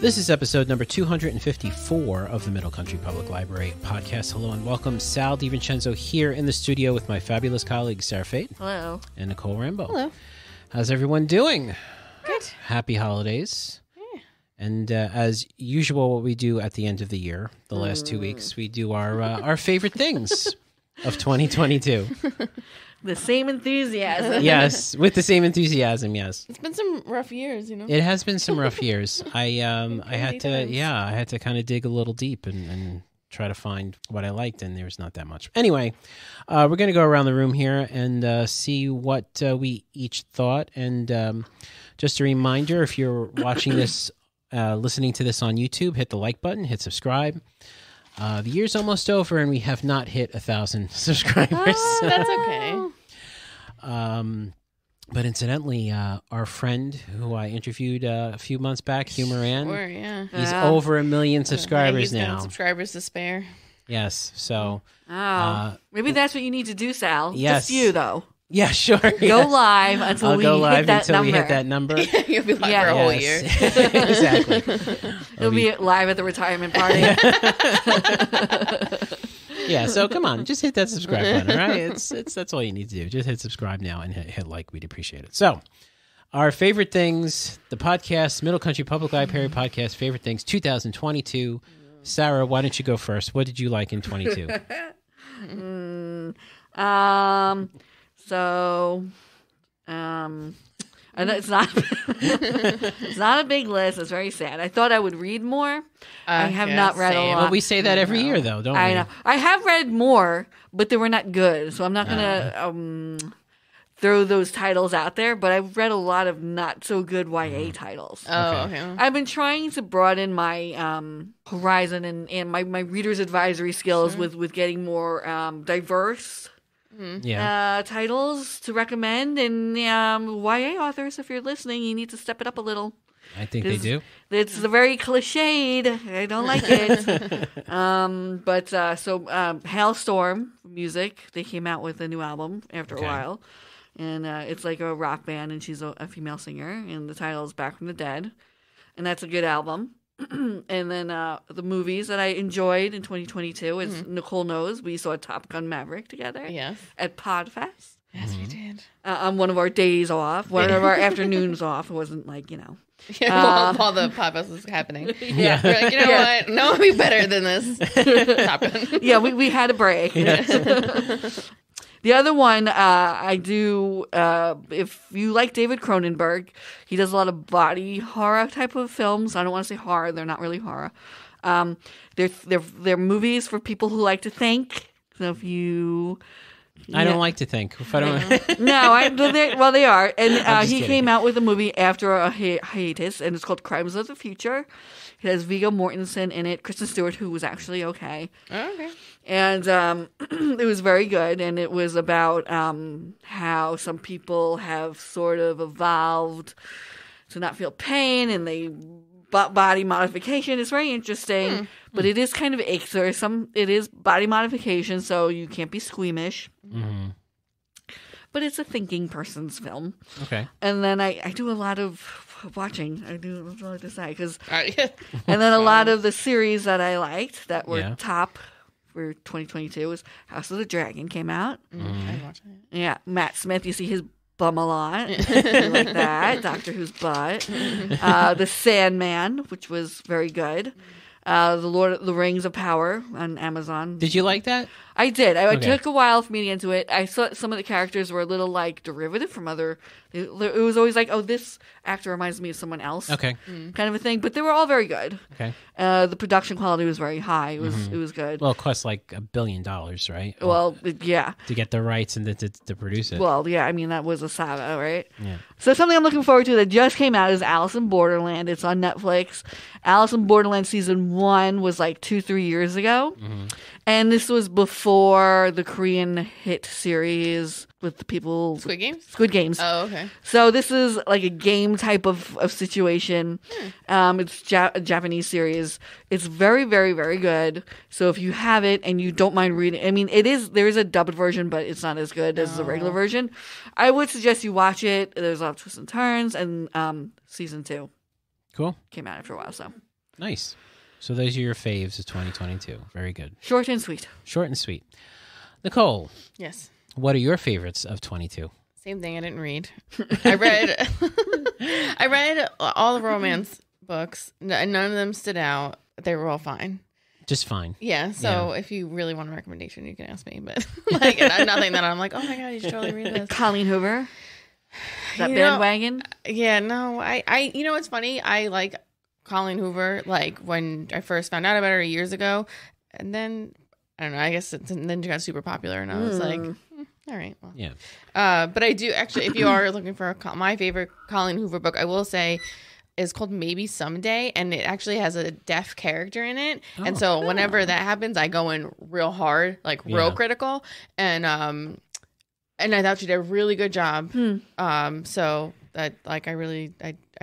This is episode number 254 of the Middle Country Public Library podcast. Hello and welcome. Sal DiVincenzo here in the studio with my fabulous colleagues, Sarah Fate. Hello. And Nicole Rambo. Hello. How's everyone doing? Good. Happy holidays. Yeah. And as usual, what we do at the end of the year, the last 2 weeks, we do our favorite things of 2022. The same enthusiasm. Yes, with the same enthusiasm, yes. It's been some rough years, you know. It has been some rough years. I had times. I had to kind of dig a little deep and try to find what I liked, and there's not that much. Anyway, we're going to go around the room here and see what we each thought. And just a reminder, if you're watching this, listening to this on YouTube, hit the like button, hit subscribe. The year's almost over, and we have not hit 1,000 subscribers. Oh, that's okay. But incidentally, our friend who I interviewed a few months back, Hugh Moran, Sure, yeah. he's over 1 million Yeah, subscribers he's got now. subscribers to spare. Yes, so Maybe that's what you need to do, Sal. Yes. Just you, though. yeah, sure. Go yes. live until I'll we go live hit that until number. we hit that number. You'll be live Yeah. for a whole year. Yes. Exactly. You'll be live at the retirement party. Yeah, so come on, just hit that subscribe button, all right? It's that's all you need to do. Just hit subscribe now and hit like. We'd appreciate it. So, our favorite things, the podcast, Middle Country Public Library podcast, favorite things, 2022. Sarah, why don't you go first? What did you like in 22? I know it's not it's not a big list. It's very sad. I thought I would read more. I have not read a same. lot. Well, we say that every year, though, don't we? I know. I have read more, but they were not good. So I'm not gonna throw those titles out there. But I've read a lot of not so good YA titles. Oh, Okay. okay. I've been trying to broaden my horizon and my reader's advisory skills with getting more diverse Yeah. titles to recommend. And YA authors, if you're listening, you need to step it up a little. I think they do. It's very cliched. I don't like it. So Hailstorm Music, they came out with a new album after a while. And it's like a rock band, and she's a female singer. And the title is Back from the Dead. And that's a good album. And then the movies that I enjoyed in 2022 is Nicole knows. We saw Top Gun Maverick together Yes. at Podfest. Yes, we did. On one of our days off, one of our afternoons off. It wasn't like, Yeah, while the podcast was happening. Yeah. We're like, you know what? No one would be better than this. Top Gun. Yeah, we had a break. The other one, I do, if you like David Cronenberg, he does a lot of body horror type of films. I don't want to say horror. They're not really horror. They're movies for people who like to think. So if you... I don't like to think. If I don't... No, they are. And just he kidding. came out with a movie after a hiatus, and it's called Crimes of the Future. It has Viggo Mortensen in it, Kristen Stewart, who was actually okay. Oh, okay. And it was very good, and it was about how some people have sort of evolved to not feel pain, and they body modification. It's very interesting, but it is kind of it is body modification, so you can't be squeamish. Mm-hmm. But it's a thinking person's film. Okay. And then I do a lot of watching. I do, that's all I have to say. Yeah. And then a lot of the series that I liked that were Yeah. top for 2022 was House of the Dragon came out. I'm watching it. Yeah, Matt Smith, you see his bum a lot. I like that. Doctor Who's butt. The Sandman, which was very good. The Rings of Power on Amazon. Did you like that? I did. It Okay. took a while for me to get into it. I thought some of the characters were a little like derivative from other. It was always like, oh, this actor reminds me of someone else. Okay. Kind of a thing. But they were all very good. Okay. The production quality was very high. It was good. Well, it costs like $1 billion, right? Well, yeah. To get the rights and to produce it. Well, yeah. I mean, that was a saga, right? Yeah. So something I'm looking forward to that just came out is Alice in Borderland. It's on Netflix. Alice in Borderland season 1 was like 2-3 years ago. And this was before the Korean hit series with the people... Squid Games? Squid Games. Oh, okay. So this is like a game type of situation. It's a Japanese series. It's very, very, very good. So if you have it and you don't mind reading, I mean, there is a dubbed version, but it's not as good as the regular version. I would suggest you watch it. There's a lot of twists and turns, and season 2 Cool. came out after a while. So Nice. So those are your faves of 2022. Very good. Short and sweet. Short and sweet. Nicole, Yes. what are your favorites of 22? Same thing. I didn't read. I read. I read all the romance books. None of them stood out. They were all fine. Just fine. Yeah. So if you really want a recommendation, you can ask me. But like nothing that I'm like, oh my god, you should totally read this. Colleen Hoover. That You bandwagon. Yeah. No. I. You know what's funny? I like Colleen Hoover. Like when I first found out about her years ago, and then I don't know. I guess then she got super popular, and I was like. All right. Well. Yeah. But I do actually, if you are looking for my favorite Colleen Hoover book, I will say is called Maybe Someday, and it actually has a deaf character in it. And so whenever that happens, I go in real hard, like real critical. And I thought she did a really good job. So that like I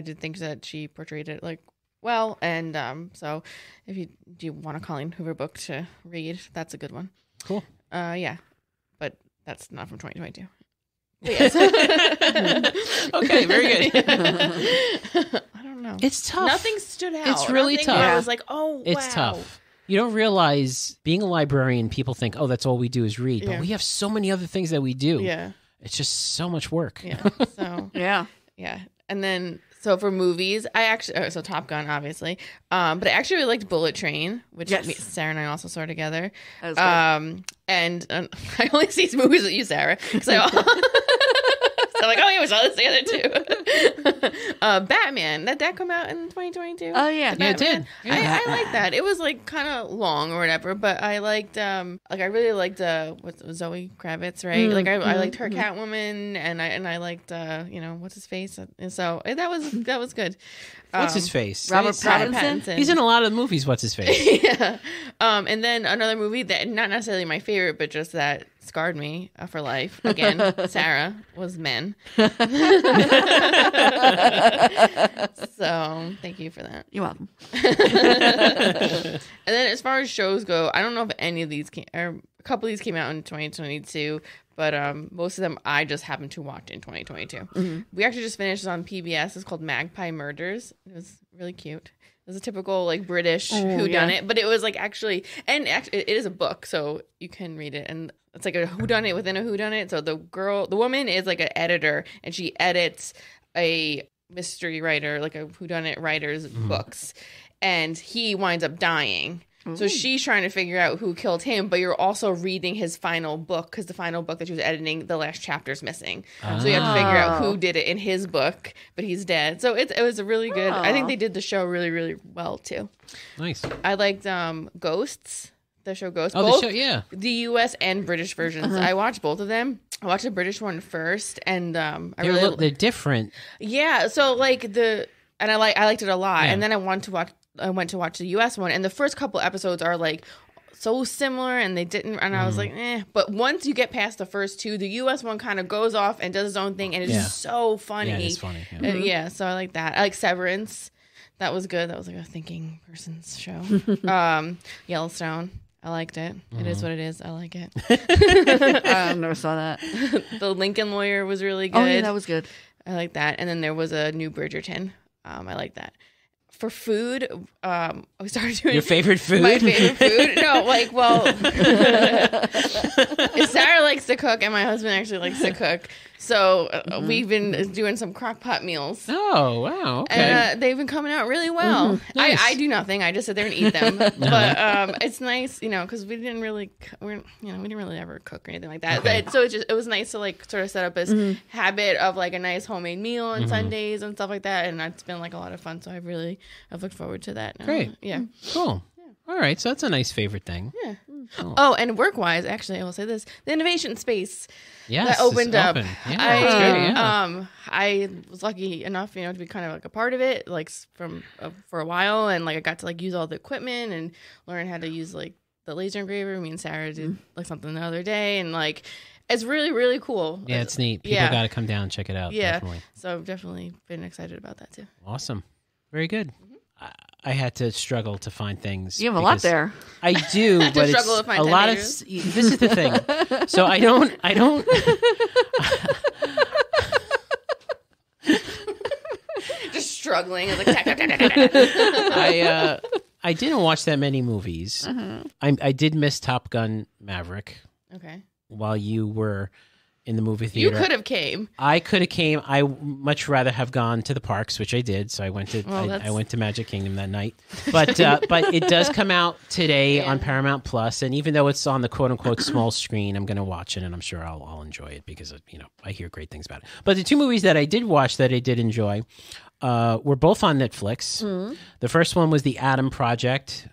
did think that she portrayed it like well. And so if you do want a Colleen Hoover book to read, that's a good one. Cool. Yeah. But that's not from 2022. Yes. Okay, very good. I don't know. It's tough. Nothing stood out. It's really Nothing tough. I was like, oh, It's wow. tough. You don't realize being a librarian, people think, oh, that's all we do is read. Yeah. But we have so many other things that we do. Yeah. It's just so much work. Yeah. So, Yeah. yeah. And then, so for movies, I actually, so Top Gun, obviously. But I actually really liked Bullet Train, which Sarah and I also saw together. That was good. And I only see these movies with you, Sarah. Because I'm like, oh, yeah, we saw this together too. Batman, that come out in 2022? Oh, yeah. Yeah, it did. Yeah. I like that. It was like kind of long or whatever, but I liked like I really liked what's Zoe Kravitz, right? Like I liked her Catwoman, and I liked you know, what's his face, and so that was good. What's his face? Robert Say- Pattinson? He's in a lot of movies. What's his face? Yeah. And then another movie that not necessarily my favorite, but just that scarred me for life. Again, Sarah was Men. So thank you for that. You're welcome. And then as far as shows go, I don't know if any of these came, or a couple of these came out in 2022, but most of them I just happened to watch in 2022. We actually just finished on PBS. It's called Magpie Murders. It was really cute. It was a typical like British whodunit, but it was like actually it is a book, so you can read it, and it's like a whodunit within a whodunit. So the woman is like an editor, and she edits a mystery writer, like a whodunit writer's books, and he winds up dying. So she's trying to figure out who killed him, but you're also reading his final book, because the final book that she was editing, the last chapter's missing. So you have to figure out who did it in his book, but he's dead. So it was a really good. I think they did the show really, really well too. Nice. I liked Ghosts, the show Ghosts. Oh, both the show, yeah. the U.S. and British versions. I watched both of them. I watched the British one first, and They're different. yeah. So like I liked it a lot, and then I went to watch the US one, and the first couple episodes are like so similar, and they didn't, and I was like, but once you get past the first two, the US one kind of goes off and does its own thing, and it's just so funny. Yeah, it's funny. Yeah. Yeah, so I like that. I like Severance. That was good. That was like a thinking person's show. Yellowstone. I liked it. It is what it is. I like it. I never saw that. The Lincoln Lawyer was really good. Oh, yeah, that was good. I like that. And then there was a new Bridgerton. I like that. For food, we started doing Your favorite food? My favorite food? No, like, well, Sarah likes to cook, and my husband actually likes to cook. So we've been doing some crock pot meals. Oh, wow. Okay. And they've been coming out really well. Nice. I do nothing. I just sit there and eat them. But it's nice, you know, because we didn't really ever cook or anything like that. Okay. But so it was nice to like sort of set up this habit of like a nice homemade meal on Sundays and stuff like that. And it's been like a lot of fun. So I've looked forward to that now. Great. Yeah. Cool. All right. So that's a nice favorite thing. Yeah. Oh, and work-wise, actually, I will say this: the innovation space Yes. that opened it's up. open. Yeah, it's good, yeah. I was lucky enough, you know, to be kind of like a part of it, like from for a while, and like I got to like use all the equipment and learn how to use like the laser engraver. Me and Sarah did like something the other day, and like it's really, really cool. Yeah, it's neat. People got to come down and check it out. Yeah. Definitely. So I've definitely been excited about that too. Awesome. Very good. I had to struggle to find things. You have a lot there. I do, but it's struggle to find a lot of. teenagers. This is the thing. So I don't. Just struggling. It's like, I didn't watch that many movies. I did miss Top Gun Maverick. Okay. While you were in the movie You theater. could have came. I could have came. I much rather have gone to the parks, which I did. So I went to I went to Magic Kingdom that night. But it does come out today on Paramount Plus, and even though it's on the quote unquote small screen, I'm going to watch it, and I'm sure I'll enjoy it because I hear great things about it. But the two movies that I did watch that I did enjoy were both on Netflix. The first one was The Adam Project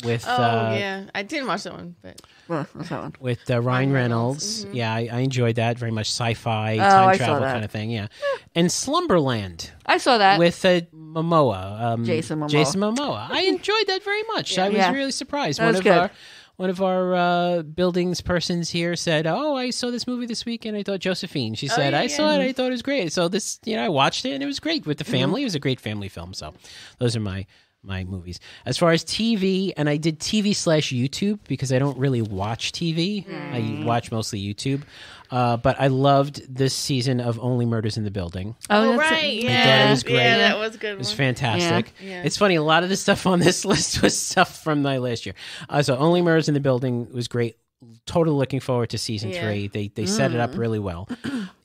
with I didn't watch that one, but what's that one? With Ryan Reynolds. Yeah, I enjoyed that very much. Sci-fi, I time saw travel that. kind of thing. Yeah, and Slumberland I saw that. with Momoa, Jason Momoa. Jason Momoa. I enjoyed that very much. I was really surprised. That was good. One of our buildings persons here said, "Oh, I saw this movie this weekend. I thought Josephine." She said, "I saw it. I thought it was great." So this, I watched it and it was great with the family. It was a great family film. So those are my movies. As far as TV, and I did TV/YouTube because I don't really watch TV. I watch mostly YouTube. But I loved this season of Only Murders in the Building. Oh, that's right. it. Yeah. I thought it was great. Yeah, that was good. It was fantastic. Yeah. It's funny, a lot of the stuff on this list was stuff from my last year. So Only Murders in the Building was great. Totally looking forward to season 3. They set it up really well.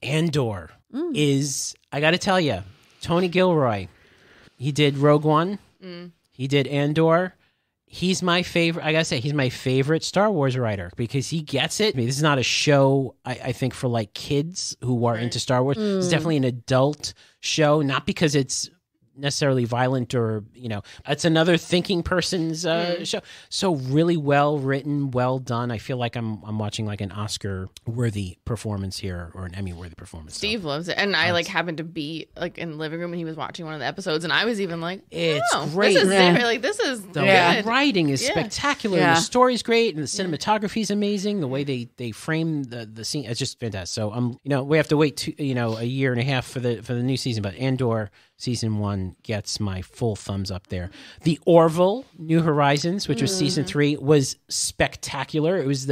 Andor is, I got to tell you, Tony Gilroy. He did Rogue One. He did Andor. He's my favorite. I gotta say, he's my favorite Star Wars writer because he gets it. I mean, this is not a show, I think, for like kids who are into Star Wars. It's definitely an adult show, not because it's necessarily violent or, it's another thinking person's show. So really well written, well done. I feel like I'm watching like an Oscar-worthy performance here or an Emmy-worthy performance. Steve loves it, and I happened to be like in the living room when he was watching one of the episodes, and I was even like, It's "Oh, great. This is Yeah. different. Like this is The good." writing is spectacular. Yeah. The story's great, and the cinematography is amazing. The way they frame the scene, it's just fantastic. So we have to wait a year and a half for the new season. But Andor season 1 gets my full thumbs up there. The Orville New Horizons, which was season 3, was spectacular. It was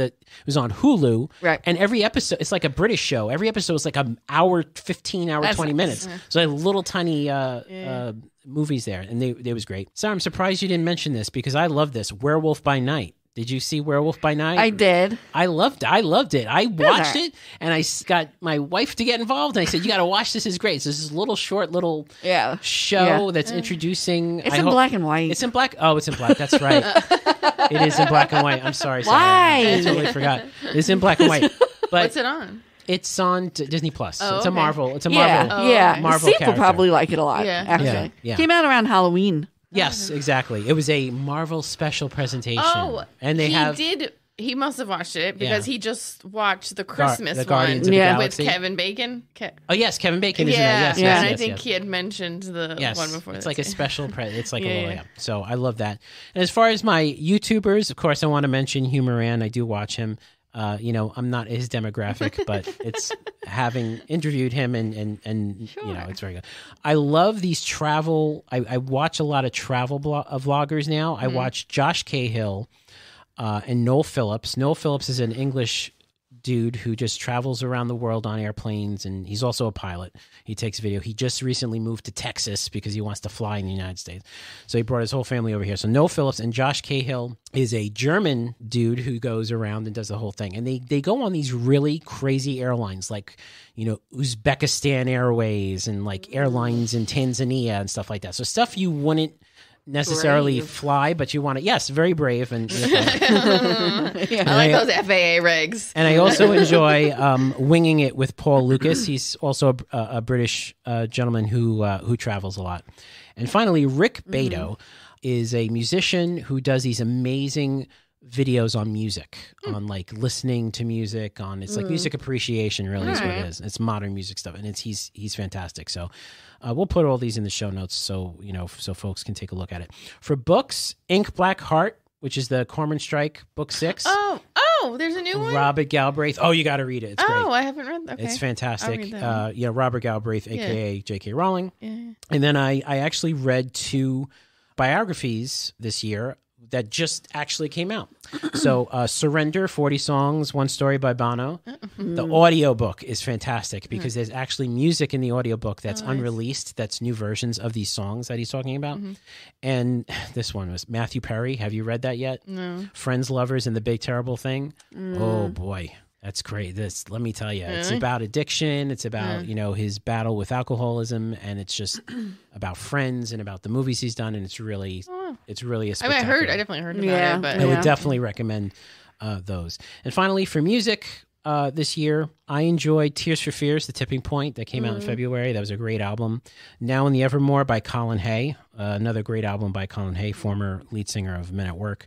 on Hulu, Right. And every episode, it's like a British show. Every episode was like an hour, 15 hour, 20 minutes. So I had little tiny movies there, and they was great. Sarah, I'm surprised you didn't mention this because I love this. Werewolf by Night. Did you see Werewolf by Night? I did. I loved it. I watched it, and I got my wife to get involved, and I said, "You got to watch this. It's great." So this is a little short show that's introducing. It's in black and white. It's in black. Oh, it's in black. That's right. It is in black and white. I'm sorry. Sarah. Why? I totally forgot. It's in black and white. But What's it on? it's on Disney Plus. Oh, It's a okay. Marvel. It's a Yeah, Marvel. yeah. Marvel Steve will character. probably like it a lot. Yeah. Actually, Yeah. Came out around Halloween. Yes, exactly. It was a Marvel special presentation. Oh, and they He must have watched it because he just watched the Christmas the Guardians one of the with Galaxy. Kevin Bacon. Oh yes, Kevin Bacon is in Yeah, there. Yes, and yes, I yes, think yes. he had mentioned the Yes, one before. it's that like a too. special. It's like a little. Yeah. Yeah. So I love that. And as far as my YouTubers, of course, I want to mention Hugh Moran. I do watch him. I'm not his demographic, but it's having interviewed him and it's very good. I love these travel. I watch a lot of travel vloggers now. I watch Josh Cahill and Noel Phillips. Noel Phillips is an English dude who just travels around the world on airplanes, and he's also a pilot. He takes video. He just recently moved to Texas because he wants to fly in the United States. So he brought his whole family over here. So Noel Phillips and Josh Cahill is a German dude who goes around and does the whole thing. And they go on these really crazy airlines like, Uzbekistan Airways and like airlines in Tanzania and stuff like that. So stuff you wouldn't necessarily fly, but you want to. Yes, very brave. And I like those FAA regs. And I also enjoy Winging It with Paul Lucas. He's also a British gentleman who travels a lot. And finally, Rick Beto is a musician who does these amazing videos on music, on like listening to music, it's like music appreciation really is what it is. It's modern music stuff, and he's fantastic. So we'll put all these in the show notes so folks can take a look at it. For books, Ink Black Heart, which is the Cormoran Strike book 6. Oh, there's a new one? Robert Galbraith. Oh, you got to read it. It's great. I haven't read that. Okay. It's fantastic. I'll read that one. Robert Galbraith, a.k.a. J.K. Rowling. Yeah. And then I actually read 2 biographies this year. that just actually came out. So Surrender, 40 songs, one story by Bono. The audiobook is fantastic because there's actually music in the audiobook that's unreleased, that's new versions of these songs that he's talking about. And this one was Matthew Perry. Have you read that yet? No. Friends, Lovers, and the Big Terrible Thing. Oh boy, that's great. This, let me tell you, it's about addiction. It's about, you know, his battle with alcoholism, and it's just about friends and about the movies he's done. And it's really a spectacular. I definitely heard about it, but I would definitely recommend those. And finally, for music this year, I enjoyed Tears for Fears, The Tipping Point, that came out in February. That was a great album. Now in the Evermore by Colin Hay, another great album by Colin Hay, former lead singer of Men at Work.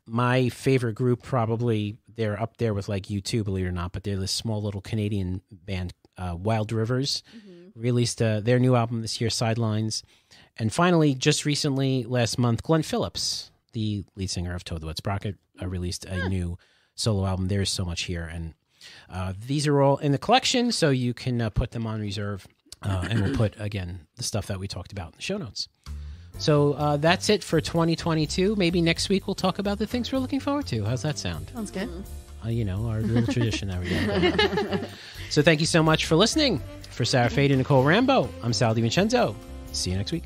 My favorite group, probably, they're up there with like U2, believe it or not, but they're this small little Canadian band, Wild Rivers, released their new album this year, Sidelines. And finally, just recently, last month, Glenn Phillips, the lead singer of Toad the Wet Sprocket, released a new solo album. There's So Much Here. And these are all in the collection, so you can put them on reserve. And we'll put, again, the stuff that we talked about in the show notes. So that's it for 2022. Maybe next week we'll talk about the things we're looking forward to. How's that sound? sounds good. You know, our little tradition that we got. So thank you so much for listening. For Sara Fade and Nicole Rambo, I'm Sal DiVincenzo. See you next week.